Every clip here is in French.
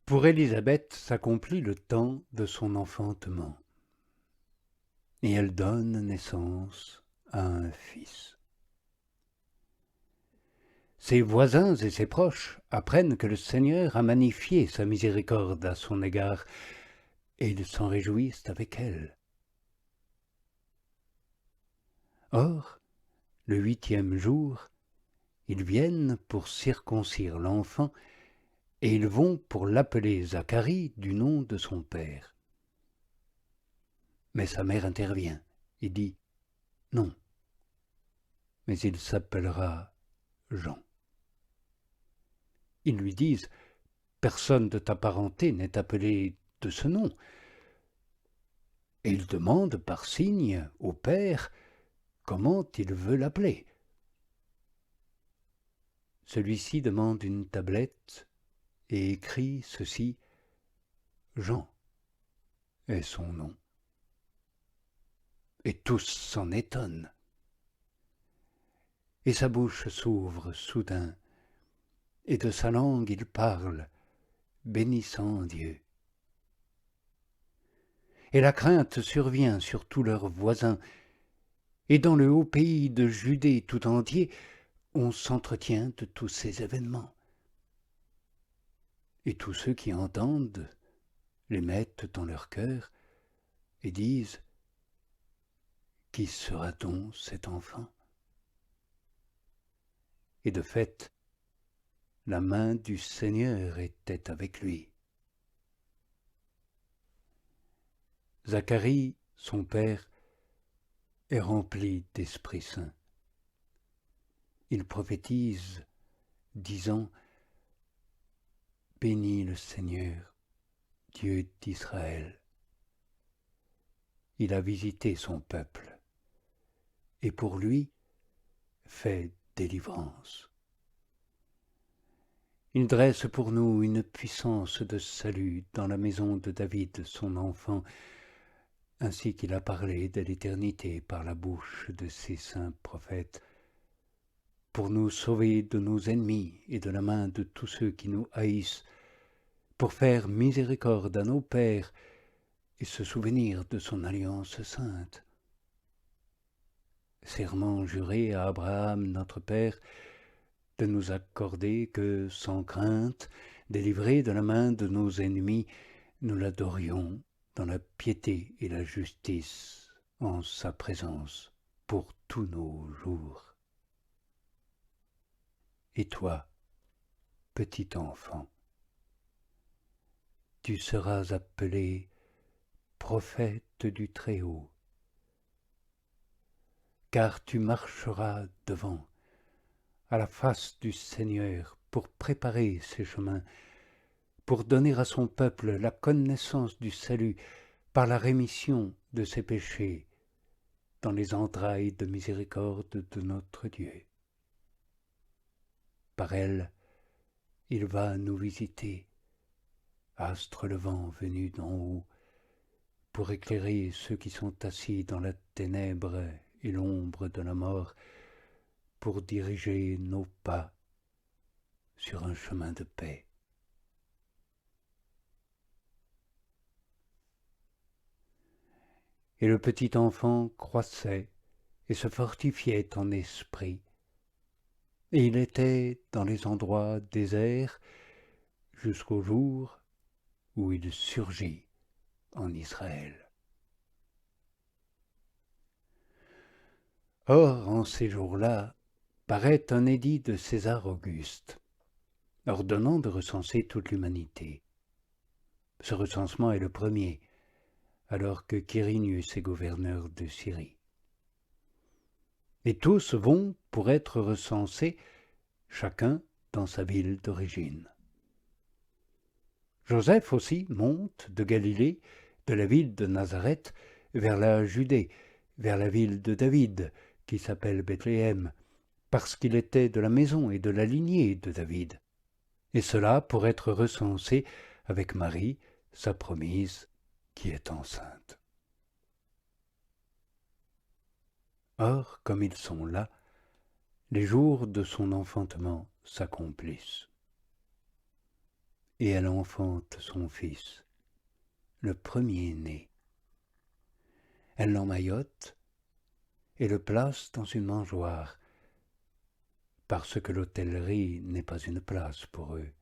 Pour Élisabeth s'accomplit le temps de son enfantement, et elle donne naissance à un fils. Ses voisins et ses proches apprennent que le Seigneur a magnifié sa miséricorde à son égard, et ils s'en réjouissent avec elle. Or, le 8e jour, ils viennent pour circoncire l'enfant, et ils vont pour l'appeler Zacharie du nom de son père. Mais sa mère intervient et dit « Non, mais il s'appellera Jean. » Ils lui disent « Personne de ta parenté n'est appelé de ce nom. » Et ils demandent par signe au père comment il veut l'appeler. Celui-ci demande une tablette et écrit ceci « Jean est son nom. » Et tous s'en étonnent. Et sa bouche s'ouvre soudain, et de sa langue il parle, bénissant Dieu. Et la crainte survient sur tous leurs voisins, et dans le haut pays de Judée tout entier, on s'entretient de tous ces événements. Et tous ceux qui entendent les mettent dans leur cœur et disent « Qui sera-t-on cet enfant ?» Et de fait, la main du Seigneur était avec lui. Zacharie, son père, est rempli d'Esprit Saint. Il prophétise, disant « Bénis le Seigneur, Dieu d'Israël. Il a visité son peuple, et pour lui fait délivrance. Il dresse pour nous une puissance de salut dans la maison de David, son enfant, ainsi qu'il a parlé de l'éternité par la bouche de ses saints prophètes, pour nous sauver de nos ennemis et de la main de tous ceux qui nous haïssent, pour faire miséricorde à nos pères et se souvenir de son alliance sainte. Serment juré à Abraham notre Père, de nous accorder que, sans crainte, délivrés de la main de nos ennemis, nous l'adorions dans la piété et la justice, en sa présence, pour tous nos jours. Et toi, petit enfant, tu seras appelé prophète du Très-Haut, car tu marcheras devant, à la face du Seigneur, pour préparer ses chemins, pour donner à son peuple la connaissance du salut par la rémission de ses péchés, dans les entrailles de miséricorde de notre Dieu. Par elle, il va nous visiter, astre levant venu d'en haut, pour éclairer ceux qui sont assis dans la ténèbre et l'ombre de la mort, pour diriger nos pas sur un chemin de paix. Et le petit enfant croissait et se fortifiait en esprit, et il était dans les endroits déserts jusqu'au jour où il surgit en Israël. Or, en ces jours-là, paraît un édit de César Auguste, ordonnant de recenser toute l'humanité. Ce recensement est le premier, alors que Quirinius est gouverneur de Syrie. Et tous vont pour être recensés, chacun dans sa ville d'origine. Joseph aussi monte de Galilée, de la ville de Nazareth, vers la Judée, vers la ville de David, qui s'appelle Bethléem, parce qu'il était de la maison et de la lignée de David, et cela pour être recensé avec Marie, sa promise, qui est enceinte. Or, comme ils sont là, les jours de son enfantement s'accomplissent. et elle enfante son fils, le premier-né. Elle l'emmaillote et le place dans une mangeoire, parce que l'hôtellerie n'est pas une place pour eux.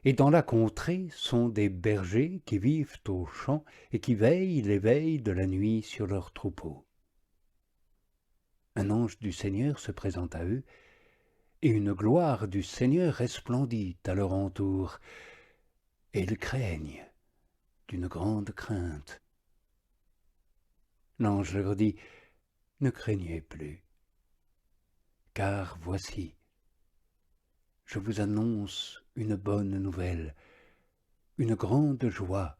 Et dans la contrée sont des bergers qui vivent aux champs et qui veillent les veilles de la nuit sur leurs troupeaux. Un ange du Seigneur se présente à eux, et une gloire du Seigneur resplendit à leur entour, et ils craignent d'une grande crainte. L'ange leur dit, « Ne craignez plus, car voici, je vous annonce une bonne nouvelle, une grande joie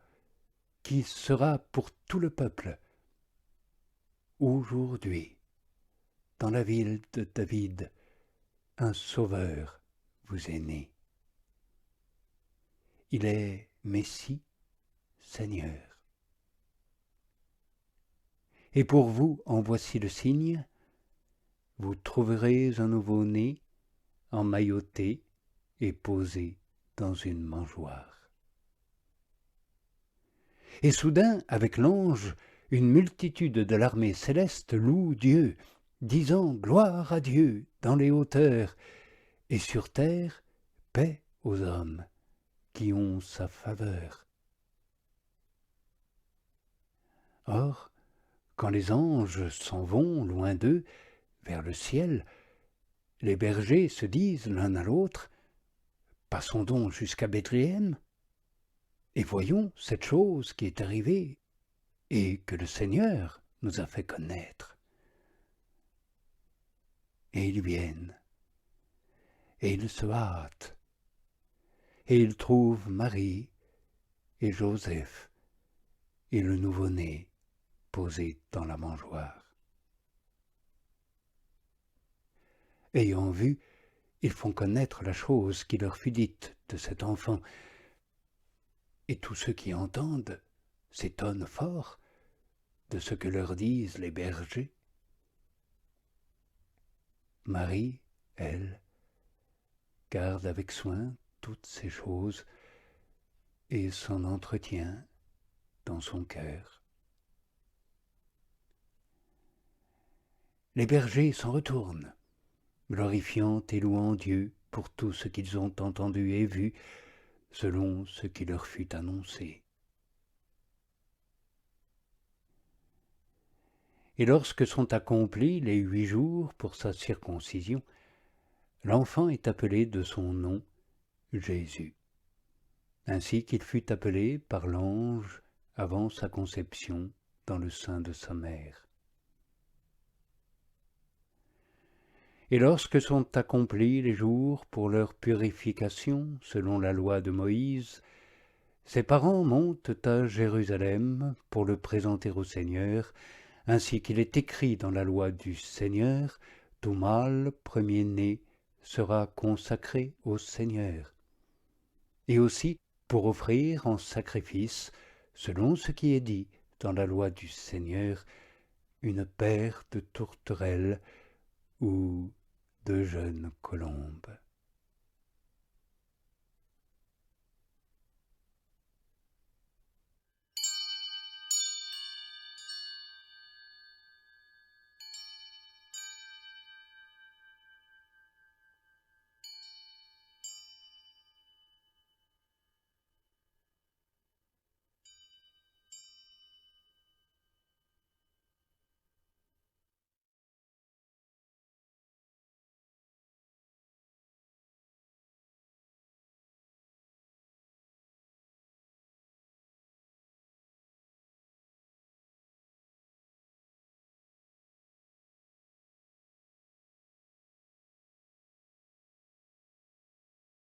qui sera pour tout le peuple. Aujourd'hui, dans la ville de David, un sauveur vous est né. Il est Messie, Seigneur. Et pour vous, en voici le signe, vous trouverez un nouveau-né emmailloté et posé dans une mangeoire. » Et soudain, avec l'ange, une multitude de l'armée céleste loue Dieu, disant « Gloire à Dieu dans les hauteurs, et sur terre, paix aux hommes qui ont sa faveur. » Or, quand les anges s'en vont loin d'eux, vers le ciel, les bergers se disent l'un à l'autre, « Passons donc jusqu'à Bethléem, et voyons cette chose qui est arrivée, et que le Seigneur nous a fait connaître. » Et ils viennent, et ils se hâtent, et ils trouvent Marie et Joseph et le nouveau-né posé dans la mangeoire. Ayant vu, ils font connaître la chose qui leur fut dite de cet enfant, et tous ceux qui entendent s'étonnent fort de ce que leur disent les bergers. Marie, elle, garde avec soin toutes ces choses et s'en entretient dans son cœur. Les bergers s'en retournent, glorifiant et louant Dieu pour tout ce qu'ils ont entendu et vu, selon ce qui leur fut annoncé. Et lorsque sont accomplis les 8 jours pour sa circoncision, l'enfant est appelé de son nom Jésus, ainsi qu'il fut appelé par l'ange avant sa conception dans le sein de sa mère. Et lorsque sont accomplis les jours pour leur purification, selon la loi de Moïse, ses parents montent à Jérusalem pour le présenter au Seigneur, ainsi qu'il est écrit dans la loi du Seigneur, « Tout mâle premier-né sera consacré au Seigneur. » Et aussi pour offrir en sacrifice, selon ce qui est dit dans la loi du Seigneur, une paire de tourterelles ou de jeunes colombes.